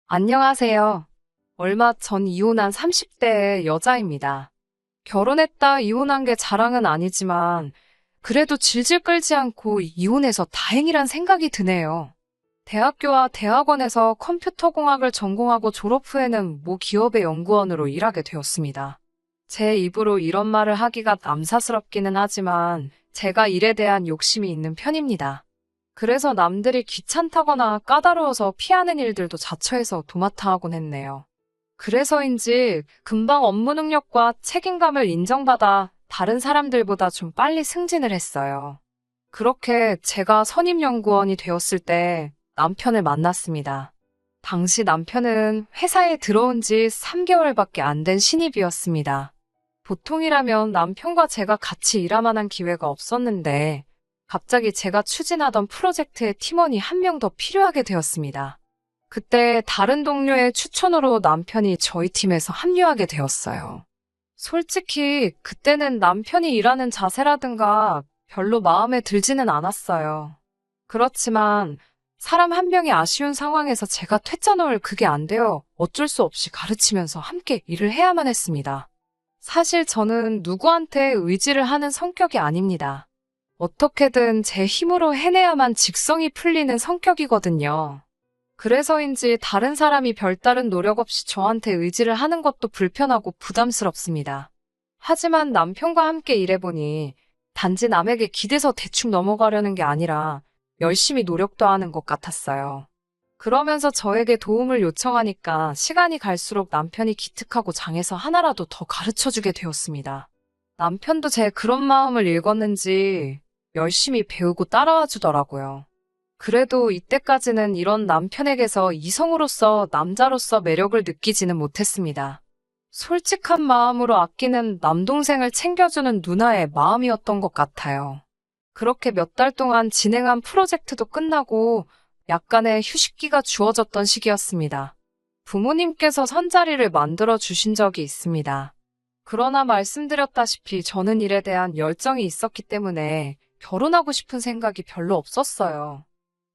안녕하세요. 얼마 전 이혼한 30대의 여자입니다. 결혼했다 이혼한 게 자랑은 아니지만 그래도 질질 끌지 않고 이혼해서 다행이란 생각이 드네요. 대학교와 대학원에서 컴퓨터공학을 전공하고 졸업 후에는 모 기업의 연구원으로 일하게 되었습니다. 제 입으로 이런 말을 하기가 남사스럽기는 하지만 제가 일에 대한 욕심이 있는 편입니다. 그래서 남들이 귀찮다거나 까다로워서 피하는 일들도 자처해서 도맡아 하곤 했네요. 그래서인지 금방 업무 능력과 책임감을 인정받아 다른 사람들보다 좀 빨리 승진을 했어요. 그렇게 제가 선임연구원이 되었을 때 남편을 만났습니다. 당시 남편은 회사에 들어온 지 3개월밖에 안 된 신입이었습니다. 보통이라면 남편과 제가 같이 일할 만한 기회가 없었는데 갑자기 제가 추진하던 프로젝트에 팀원이 한 명 더 필요하게 되었습니다. 그때 다른 동료의 추천으로 남편이 저희 팀에서 합류하게 되었어요. 솔직히 그때는 남편이 일하는 자세라든가 별로 마음에 들지는 않았어요. 그렇지만 사람 한 명이 아쉬운 상황에서 제가 퇴짜 넣을 그게 안 돼요. 어쩔 수 없이 가르치면서 함께 일을 해야만 했습니다. 사실 저는 누구한테 의지를 하는 성격이 아닙니다. 어떻게든 제 힘으로 해내야만 직성이 풀리는 성격이거든요. 그래서인지 다른 사람이 별다른 노력 없이 저한테 의지를 하는 것도 불편하고 부담스럽습니다. 하지만 남편과 함께 일해보니 단지 남에게 기대서 대충 넘어가려는 게 아니라 열심히 노력도 하는 것 같았어요. 그러면서 저에게 도움을 요청하니까 시간이 갈수록 남편이 기특하고 장해서 하나라도 더 가르쳐주게 되었습니다. 남편도 제 그런 마음을 읽었는지 열심히 배우고 따라와 주더라고요. 그래도 이때까지는 이런 남편에게서 이성으로서 남자로서 매력을 느끼지는 못했습니다. 솔직한 마음으로 아끼는 남동생을 챙겨주는 누나의 마음이었던 것 같아요. 그렇게 몇 달 동안 진행한 프로젝트도 끝나고 약간의 휴식기가 주어졌던 시기였습니다. 부모님께서 선자리를 만들어 주신 적이 있습니다. 그러나 말씀드렸다시피 저는 일에 대한 열정이 있었기 때문에 결혼하고 싶은 생각이 별로 없었어요.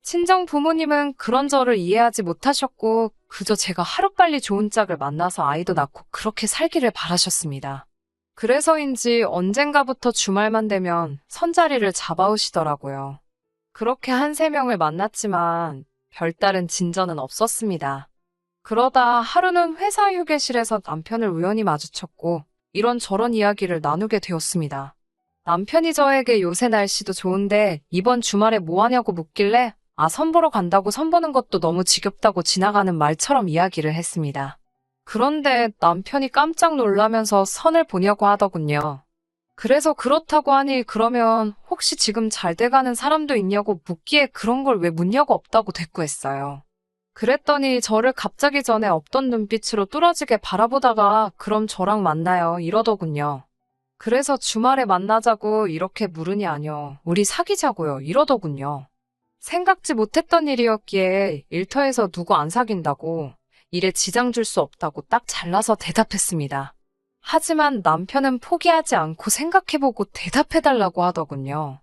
친정 부모님은 그런 저를 이해하지 못하셨고 그저 제가 하루빨리 좋은 짝을 만나서 아이도 낳고 그렇게 살기를 바라셨습니다. 그래서인지 언젠가부터 주말만 되면 선자리를 잡아오시더라고요. 그렇게 한 3명을 만났지만 별다른 진전은 없었습니다. 그러다 하루는 회사 휴게실에서 남편을 우연히 마주쳤고 이런저런 이야기를 나누게 되었습니다. 남편이 저에게 요새 날씨도 좋은데 이번 주말에 뭐 하냐고 묻길래 선 보러 간다고 선 보는 것도 너무 지겹다고 지나가는 말처럼 이야기를 했습니다. 그런데 남편이 깜짝 놀라면서 선을 보냐고 하더군요. 그래서 그렇다고 하니 그러면 혹시 지금 잘 돼가는 사람도 있냐고 묻기에 그런 걸 왜 묻냐고 없다고 대꾸했어요. 그랬더니 저를 갑자기 전에 없던 눈빛으로 뚫어지게 바라보다가 그럼 저랑 만나요 이러더군요. 그래서 주말에 만나자고 이렇게 물으니 아니요. 우리 사귀자고요 이러더군요. 생각지 못했던 일이었기에 일터에서 누구 안 사귄다고 일에 지장 줄 수 없다고 딱 잘라서 대답했습니다. 하지만 남편은 포기하지 않고 생각해보고 대답해달라고 하더군요.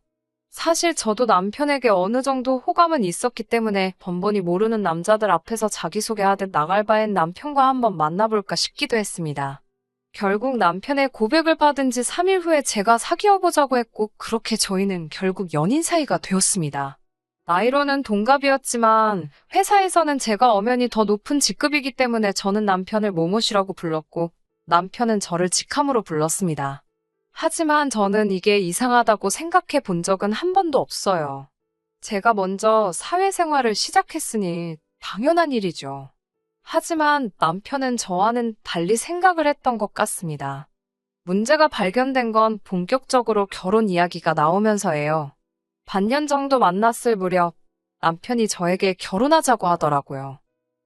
사실 저도 남편에게 어느 정도 호감은 있었기 때문에 번번이 모르는 남자들 앞에서 자기소개하듯 나갈 바엔 남편과 한번 만나볼까 싶기도 했습니다. 결국 남편의 고백을 받은 지 3일 후에 제가 사귀어보자고 했고 그렇게 저희는 결국 연인 사이가 되었습니다. 나이로는 동갑이었지만 회사에서는 제가 엄연히 더 높은 직급이기 때문에 저는 남편을 모모시라고 불렀고 남편은 저를 직함으로 불렀습니다. 하지만 저는 이게 이상하다고 생각해 본 적은 한 번도 없어요. 제가 먼저 사회생활을 시작했으니 당연한 일이죠. 하지만 남편은 저와는 달리 생각을 했던 것 같습니다. 문제가 발견된 건 본격적으로 결혼 이야기가 나오면서예요. 반년 정도 만났을 무렵 남편이 저에게 결혼하자고 하더라고요.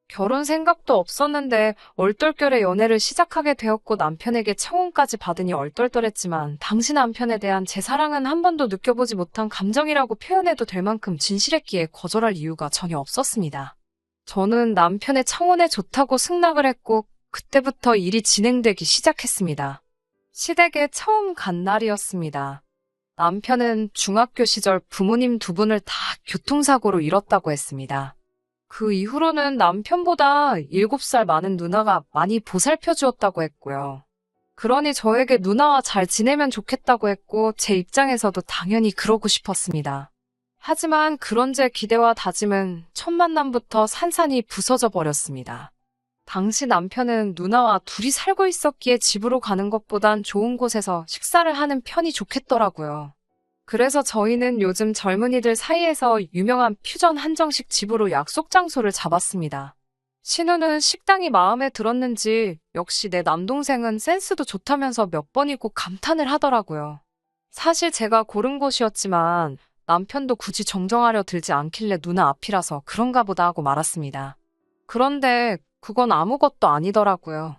결혼 생각도 없었는데 얼떨결에 연애를 시작하게 되었고 남편에게 청혼까지 받으니 얼떨떨했지만 당시 남편에 대한 제 사랑은 한 번도 느껴보지 못한 감정이라고 표현해도 될 만큼 진실했기에 거절할 이유가 전혀 없었습니다. 저는 남편의 청혼에 좋다고 승낙을 했고 그때부터 일이 진행되기 시작했습니다. 시댁에 처음 간 날이었습니다. 남편은 중학교 시절 부모님 2분을 다 교통사고로 잃었다고 했습니다. 그 이후로는 남편보다 7살 많은 누나가 많이 보살펴 주었다고 했고요. 그러니 저에게 누나와 잘 지내면 좋겠다고 했고 제 입장에서도 당연히 그러고 싶었습니다. 하지만 그런 제 기대와 다짐은 첫 만남부터 산산이 부서져 버렸습니다. 당시 남편은 누나와 둘이 살고 있었기에 집으로 가는 것보단 좋은 곳에서 식사를 하는 편이 좋겠더라고요. 그래서 저희는 요즘 젊은이들 사이에서 유명한 퓨전 한정식 집으로 약속 장소를 잡았습니다. 신우는 식당이 마음에 들었는지 역시 내 남동생은 센스도 좋다면서 몇 번이고 감탄을 하더라고요. 사실 제가 고른 곳이었지만 남편도 굳이 정정하려 들지 않길래 누나 앞이라서 그런가 보다 하고 말았습니다. 그런데 그건 아무것도 아니더라고요.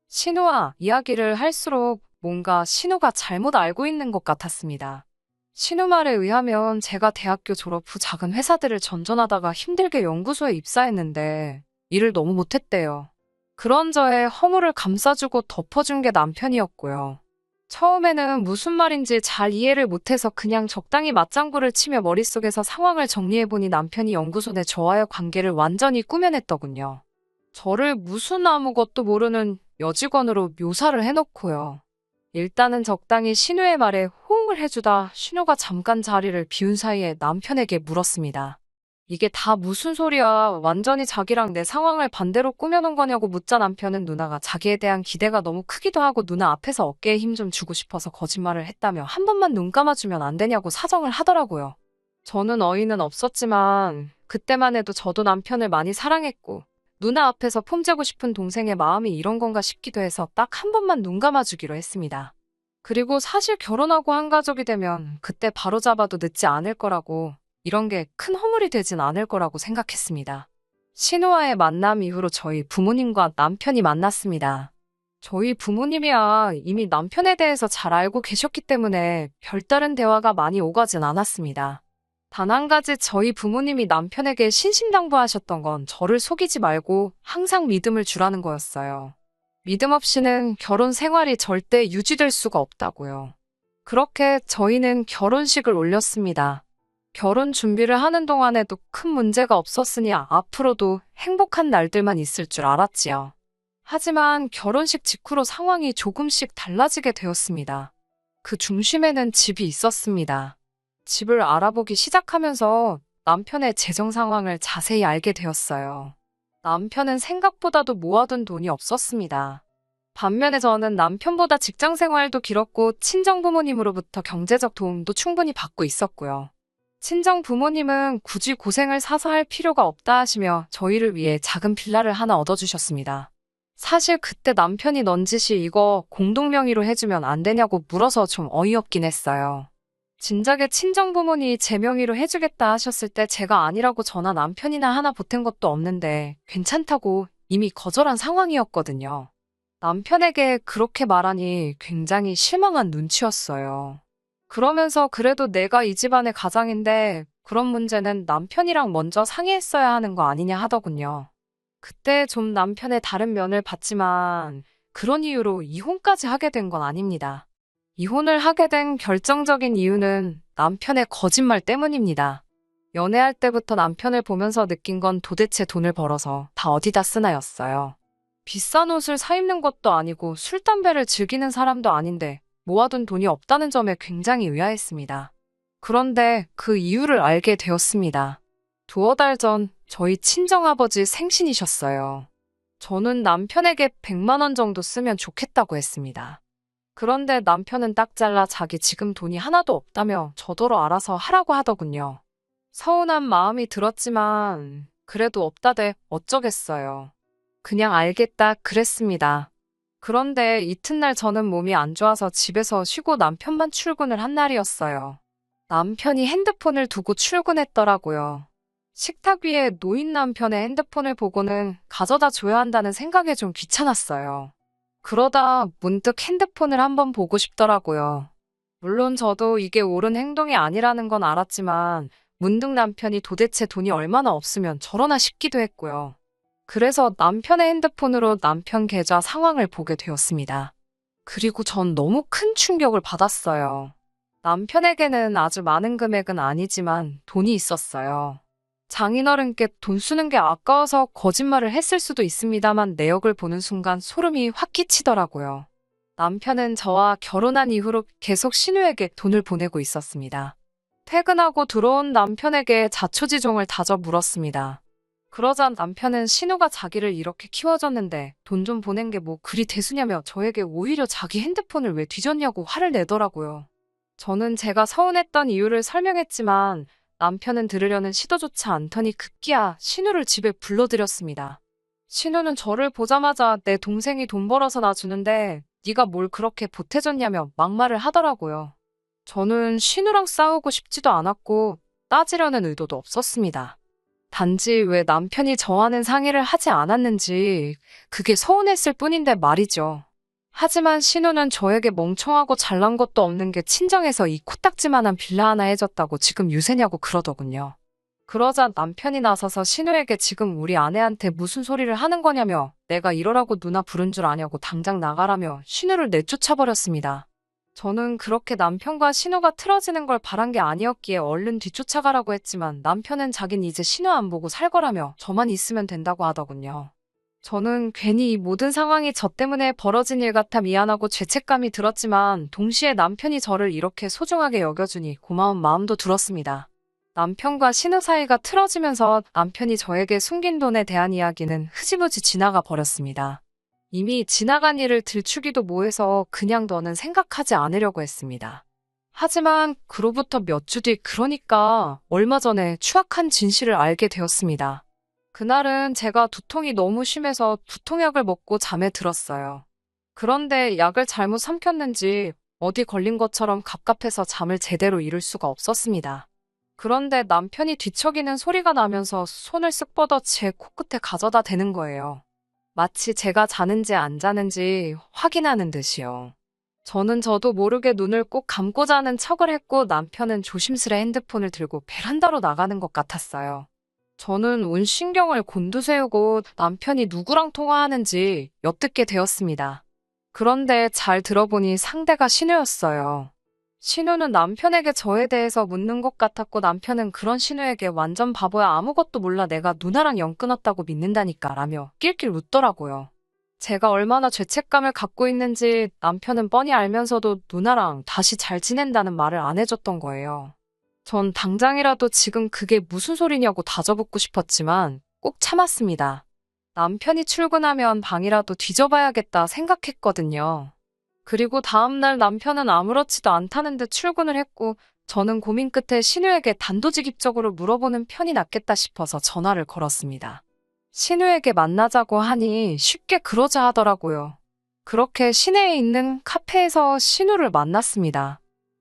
신우와 이야기를 할수록 뭔가 신우가 잘못 알고 있는 것 같았습니다. 신우 말에 의하면 제가 대학교 졸업 후 작은 회사들을 전전하다가 힘들게 연구소에 입사했는데 일을 너무 못했대요. 그런 저의 허물을 감싸주고 덮어준 게 남편이었고요. 처음에는 무슨 말인지 잘 이해를 못해서 그냥 적당히 맞장구를 치며 머릿속에서 상황을 정리해보니 남편이 연구소 내 저와의 관계를 완전히 꾸며냈더군요. 저를 무슨 아무것도 모르는 여직원으로 묘사를 해놓고요. 일단은 적당히 신우의 말에 호응을 해주다 신우가 잠깐 자리를 비운 사이에 남편에게 물었습니다. 이게 다 무슨 소리야? 완전히 자기랑 내 상황을 반대로 꾸며놓은 거냐고 묻자 남편은 누나가 자기에 대한 기대가 너무 크기도 하고 누나 앞에서 어깨에 힘 좀 주고 싶어서 거짓말을 했다며 한 번만 눈 감아주면 안 되냐고 사정을 하더라고요. 저는 어이는 없었지만 그때만 해도 저도 남편을 많이 사랑했고 누나 앞에서 폼재고 싶은 동생의 마음이 이런 건가 싶기도 해서 딱 한 번만 눈 감아주기로 했습니다. 그리고 사실 결혼하고 한 가족이 되면 그때 바로 잡아도 늦지 않을 거라고 이런 게 큰 허물이 되진 않을 거라고 생각했습니다. 신우와의 만남 이후로 저희 부모님과 남편이 만났습니다. 저희 부모님이야 이미 남편에 대해서 잘 알고 계셨기 때문에 별다른 대화가 많이 오가진 않았습니다. 단 한 가지 저희 부모님이 남편에게 신신당부하셨던 건 저를 속이지 말고 항상 믿음을 주라는 거였어요. 믿음 없이는 결혼 생활이 절대 유지될 수가 없다고요. 그렇게 저희는 결혼식을 올렸습니다. 결혼 준비를 하는 동안에도 큰 문제가 없었으니 앞으로도 행복한 날들만 있을 줄 알았지요. 하지만 결혼식 직후로 상황이 조금씩 달라지게 되었습니다. 그 중심에는 집이 있었습니다. 집을 알아보기 시작하면서 남편의 재정 상황을 자세히 알게 되었어요. 남편은 생각보다도 모아둔 돈이 없었습니다. 반면에 저는 남편보다 직장 생활도 길었고 친정 부모님으로부터 경제적 도움도 충분히 받고 있었고요. 친정 부모님은 굳이 고생을 사서 할 필요가 없다 하시며 저희를 위해 작은 빌라를 하나 얻어주셨습니다. 사실 그때 남편이 넌지시 이거 공동 명의로 해주면 안 되냐고 물어서 좀 어이없긴 했어요. 진작에 친정 부모님이 제 명의로 해주겠다 하셨을 때 제가 아니라고 저나 남편이나 하나 보탠 것도 없는데 괜찮다고 이미 거절한 상황이었거든요. 남편에게 그렇게 말하니 굉장히 실망한 눈치였어요. 그러면서 그래도 내가 이 집안의 가장인데 그런 문제는 남편이랑 먼저 상의했어야 하는 거 아니냐 하더군요. 그때 좀 남편의 다른 면을 봤지만 그런 이유로 이혼까지 하게 된 건 아닙니다. 이혼을 하게 된 결정적인 이유는 남편의 거짓말 때문입니다. 연애할 때부터 남편을 보면서 느낀 건 도대체 돈을 벌어서 다 어디다 쓰나였어요. 비싼 옷을 사 입는 것도 아니고 술, 담배를 즐기는 사람도 아닌데 모아둔 돈이 없다는 점에 굉장히 의아했습니다. 그런데 그 이유를 알게 되었습니다. 두어 달 전 저희 친정아버지 생신이셨어요. 저는 남편에게 100만 원 정도 쓰면 좋겠다고 했습니다. 그런데 남편은 딱 잘라 자기 지금 돈이 하나도 없다며 저더러 알아서 하라고 하더군요. 서운한 마음이 들었지만 그래도 없다대 어쩌겠어요. 그냥 알겠다 그랬습니다. 그런데 이튿날 저는 몸이 안 좋아서 집에서 쉬고 남편만 출근을 한 날이었어요. 남편이 핸드폰을 두고 출근했더라고요. 식탁 위에 놓인 남편의 핸드폰을 보고는 가져다 줘야 한다는 생각에 좀 귀찮았어요. 그러다 문득 핸드폰을 한번 보고 싶더라고요. 물론 저도 이게 옳은 행동이 아니라는 건 알았지만 문득 남편이 도대체 돈이 얼마나 없으면 저러나 싶기도 했고요. 그래서 남편의 핸드폰으로 남편 계좌 상황을 보게 되었습니다. 그리고 전 너무 큰 충격을 받았어요. 남편에게는 아주 많은 금액은 아니지만 돈이 있었어요. 장인어른께 돈 쓰는 게 아까워서 거짓말을 했을 수도 있습니다만 내역을 보는 순간 소름이 확 끼치더라고요. 남편은 저와 결혼한 이후로 계속 신우에게 돈을 보내고 있었습니다. 퇴근하고 들어온 남편에게 자초지종을 다져 물었습니다. 그러자 남편은 신우가 자기를 이렇게 키워줬는데 돈 좀 보낸 게 뭐 그리 대수냐며 저에게 오히려 자기 핸드폰을 왜 뒤졌냐고 화를 내더라고요. 저는 제가 서운했던 이유를 설명했지만 남편은 들으려는 시도조차 않더니 급기야 신우를 집에 불러들였습니다. 신우는 저를 보자마자 내 동생이 돈 벌어서 나 주는데 네가 뭘 그렇게 보태줬냐며 막말을 하더라고요. 저는 신우랑 싸우고 싶지도 않았고 따지려는 의도도 없었습니다. 단지 왜 남편이 저와는 상의를 하지 않았는지 그게 서운했을 뿐인데 말이죠. 하지만 신우는 저에게 멍청하고 잘난 것도 없는 게 친정에서 이 코딱지만한 빌라 하나 해줬다고 지금 유세냐고 그러더군요. 그러자 남편이 나서서 신우에게 지금 우리 아내한테 무슨 소리를 하는 거냐며 내가 이러라고 누나 부른 줄 아냐고 당장 나가라며 신우를 내쫓아버렸습니다. 저는 그렇게 남편과 신우가 틀어지는 걸 바란 게 아니었기에 얼른 뒤쫓아가라고 했지만 남편은 자긴 이제 신우 안 보고 살 거라며 저만 있으면 된다고 하더군요. 저는 괜히 이 모든 상황이 저 때문에 벌어진 일 같아 미안하고 죄책감이 들었지만 동시에 남편이 저를 이렇게 소중하게 여겨주니 고마운 마음도 들었습니다. 남편과 신우 사이가 틀어지면서 남편이 저에게 숨긴 돈에 대한 이야기는 흐지부지 지나가 버렸습니다. 이미 지나간 일을 들추기도 뭐해서 그냥 더는 생각하지 않으려고 했습니다. 하지만 그로부터 몇 주 뒤 그러니까 얼마 전에 추악한 진실을 알게 되었습니다. 그날은 제가 두통이 너무 심해서 두통약을 먹고 잠에 들었어요. 그런데 약을 잘못 삼켰는지 어디 걸린 것처럼 갑갑해서 잠을 제대로 이룰 수가 없었습니다. 그런데 남편이 뒤척이는 소리가 나면서 손을 쓱 뻗어 제 코끝에 가져다 대는 거예요. 마치 제가 자는지 안 자는지 확인하는 듯이요. 저도 모르게 눈을 꼭 감고 자는 척을 했고 남편은 조심스레 핸드폰을 들고 베란다로 나가는 것 같았어요. 저는 온 신경을 곤두세우고 남편이 누구랑 통화하는지 엿듣게 되었습니다. 그런데 잘 들어보니 상대가 신우였어요. 신우는 남편에게 저에 대해서 묻는 것 같았고 남편은 그런 신우에게 완전 바보야 아무것도 몰라 내가 누나랑 연 끊었다고 믿는다니까 라며 낄낄 웃더라고요. 제가 얼마나 죄책감을 갖고 있는지 남편은 뻔히 알면서도 누나랑 다시 잘 지낸다는 말을 안 해줬던 거예요. 전 당장이라도 지금 그게 무슨 소리냐고 다져붙고 싶었지만 꼭 참았습니다. 남편이 출근하면 방이라도 뒤져봐야겠다 생각했거든요. 그리고 다음날 남편은 아무렇지도 않다는 듯 출근을 했고 저는 고민 끝에 신우에게 단도직입적으로 물어보는 편이 낫겠다 싶어서 전화를 걸었습니다. 신우에게 만나자고 하니 쉽게 그러자 하더라고요. 그렇게 시내에 있는 카페에서 신우를 만났습니다.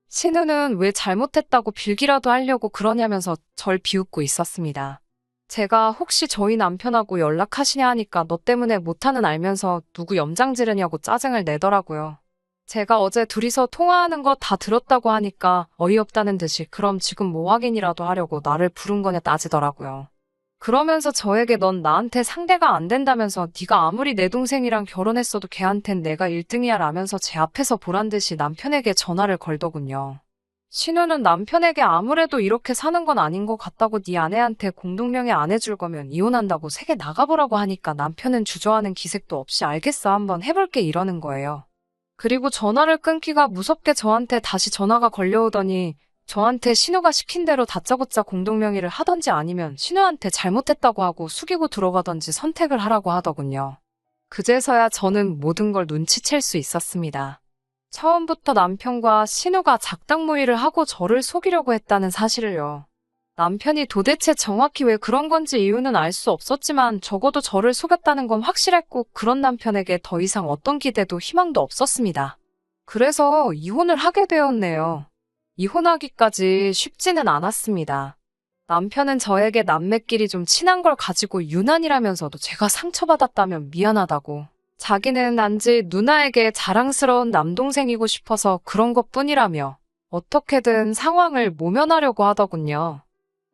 신우는 왜 잘못했다고 빌기라도 하려고 그러냐면서 절 비웃고 있었습니다. 제가 혹시 저희 남편하고 연락하시냐 하니까 너 때문에 못하는 알면서 누구 염장 지르냐고 짜증을 내더라고요. 제가 어제 둘이서 통화하는 거 다 들었다고 하니까 어이없다는 듯이 그럼 지금 뭐 확인이라도 하려고 나를 부른 거냐 따지더라고요. 그러면서 저에게 넌 나한테 상대가 안 된다면서 네가 아무리 내 동생이랑 결혼했어도 걔한텐 내가 1등이야 라면서 제 앞에서 보란 듯이 남편에게 전화를 걸더군요. 신우는 남편에게 아무래도 이렇게 사는 건 아닌 것 같다고 네 아내한테 공동명의 안 해줄 거면 이혼한다고 세게 나가보라고 하니까 남편은 주저하는 기색도 없이 알겠어 한번 해볼게 이러는 거예요. 그리고 전화를 끊기가 무섭게 저한테 다시 전화가 걸려오더니 저한테 신우가 시킨 대로 다짜고짜 공동명의를 하던지 아니면 신우한테 잘못했다고 하고 숙이고 들어가던지 선택을 하라고 하더군요. 그제서야 저는 모든 걸 눈치챌 수 있었습니다. 처음부터 남편과 신우가 작당모의를 하고 저를 속이려고 했다는 사실을요. 남편이 도대체 정확히 왜 그런 건지 이유는 알 수 없었지만 적어도 저를 속였다는 건 확실했고 그런 남편에게 더 이상 어떤 기대도 희망도 없었습니다. 그래서 이혼을 하게 되었네요. 이혼하기까지 쉽지는 않았습니다. 남편은 저에게 남매끼리 좀 친한 걸 가지고 유난이라면서도 제가 상처받았다면 미안하다고. 자기는 단지 누나에게 자랑스러운 남동생이고 싶어서 그런 것뿐이라며 어떻게든 상황을 모면하려고 하더군요.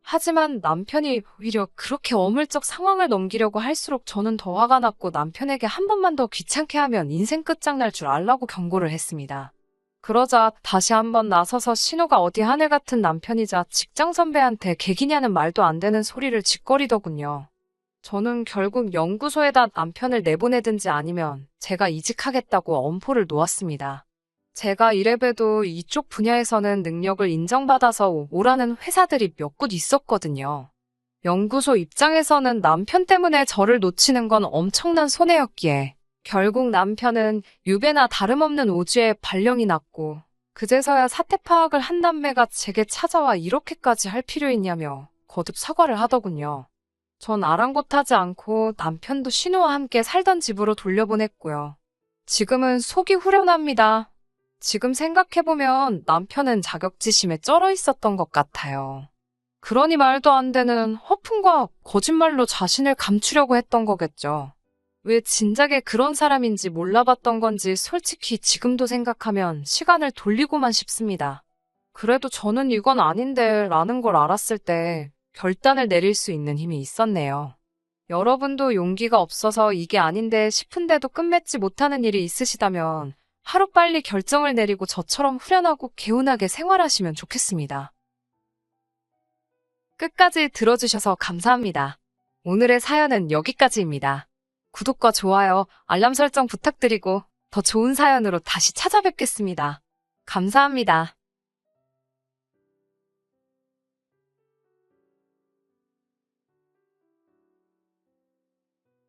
하지만 남편이 오히려 그렇게 어물쩍 상황을 넘기려고 할수록 저는 더 화가 났고 남편에게 한 번만 더 귀찮게 하면 인생 끝장날 줄 알라고 경고를 했습니다. 그러자 다시 한번 나서서 신호가 어디 하늘 같은 남편이자 직장 선배한테 개기냐는 말도 안 되는 소리를 짓거리더군요. 저는 결국 연구소에다 남편을 내보내든지 아니면 제가 이직하겠다고 엄포를 놓았습니다. 제가 이래봬도 이쪽 분야에서는 능력을 인정받아서 오라는 회사들이 몇 곳 있었거든요. 연구소 입장에서는 남편 때문에 저를 놓치는 건 엄청난 손해였기에 결국 남편은 유배나 다름없는 오지에 발령이 났고 그제서야 사태 파악을 한 남매가 제게 찾아와 이렇게까지 할 필요 있냐며 거듭 사과를 하더군요. 전 아랑곳하지 않고 남편도 신우와 함께 살던 집으로 돌려보냈고요. 지금은 속이 후련합니다. 지금 생각해보면 남편은 자격지심에 쩔어 있었던 것 같아요. 그러니 말도 안 되는 허풍과 거짓말로 자신을 감추려고 했던 거겠죠. 왜 진작에 그런 사람인지 몰라봤던 건지 솔직히 지금도 생각하면 시간을 돌리고만 싶습니다. 그래도 저는 이건 아닌데 라는 걸 알았을 때 결단을 내릴 수 있는 힘이 있었네요. 여러분도 용기가 없어서 이게 아닌데 싶은데도 끝맺지 못하는 일이 있으시다면 하루빨리 결정을 내리고 저처럼 후련하고 개운하게 생활하시면 좋겠습니다. 끝까지 들어주셔서 감사합니다. 오늘의 사연은 여기까지입니다. 구독과 좋아요, 알람 설정 부탁드리고 더 좋은 사연으로 다시 찾아뵙겠습니다. 감사합니다.